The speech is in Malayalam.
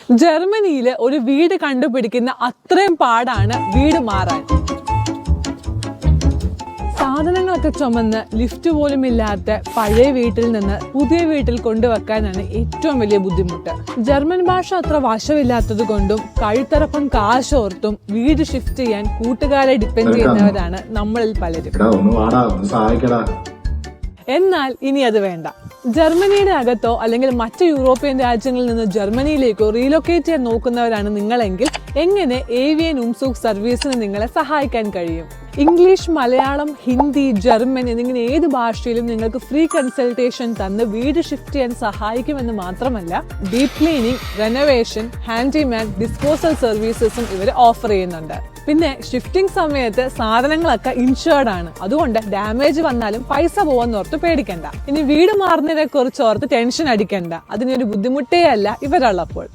ജർമ്മനിയിലെ ഒരു വീട് കണ്ടുപിടിക്കുന്ന അത്രയും പാടാണ് വീട് മാറാൻ. സാധനങ്ങളൊക്കെ ചുമന്ന് ലിഫ്റ്റ് പോലും ഇല്ലാത്ത പഴയ വീട്ടിൽ നിന്ന് പുതിയ വീട്ടിൽ കൊണ്ടുവെക്കാനാണ് ഏറ്റവും വലിയ ബുദ്ധിമുട്ട്. ജർമ്മൻ ഭാഷ അത്ര വശമില്ലാത്തത് കൊണ്ടും കഴുത്തറപ്പം കാശോർത്തും വീട് ഷിഫ്റ്റ് ചെയ്യാൻ കൂട്ടുകാരെ ഡിപ്പെൻഡ് ചെയ്യുന്നവരാണ് നമ്മളിൽ പലരും. എന്നാൽ ഇനി അത് വേണ്ട. ജർമ്മനിയുടെ അകത്തോ അല്ലെങ്കിൽ മറ്റ് യൂറോപ്യൻ രാജ്യങ്ങളിൽ നിന്ന് ജർമ്മനിയിലേക്കോ റീലൊക്കേറ്റ് ചെയ്യാൻ നോക്കുന്നവരാണ് നിങ്ങളെങ്കിൽ എങ്ങനെ ഏവിയൻ ഉംസൂക്ക് സർവീസിന് നിങ്ങളെ സഹായിക്കാൻ കഴിയും? ഇംഗ്ലീഷ്, മലയാളം, ഹിന്ദി, ജർമ്മൻ എന്നിങ്ങനെ ഏത് ഭാഷയിലും നിങ്ങൾക്ക് ഫ്രീ കൺസൾട്ടേഷൻ തന്ന് വീട് ഷിഫ്റ്റ് ചെയ്യാൻ സഹായിക്കുമെന്ന് മാത്രമല്ല, deep cleaning, renovation, handyman, disposal സർവീസസും ഇവർ ഓഫർ ചെയ്യുന്നുണ്ട്. പിന്നെ ഷിഫ്റ്റിംഗ് സമയത്ത് സാധനങ്ങളൊക്കെ ഇൻഷുർഡ് ആണ്. അതുകൊണ്ട് ഡാമേജ് വന്നാലും പൈസ പോവാന്നോർത്ത് പേടിക്കണ്ട. ഇനി വീട് മാറുന്നതിനെ കുറിച്ച് ഓർത്ത് ടെൻഷൻ അടിക്കണ്ട. അതിനൊരു ബുദ്ധിമുട്ടേ അല്ല ഇവരുള്ളപ്പോൾ.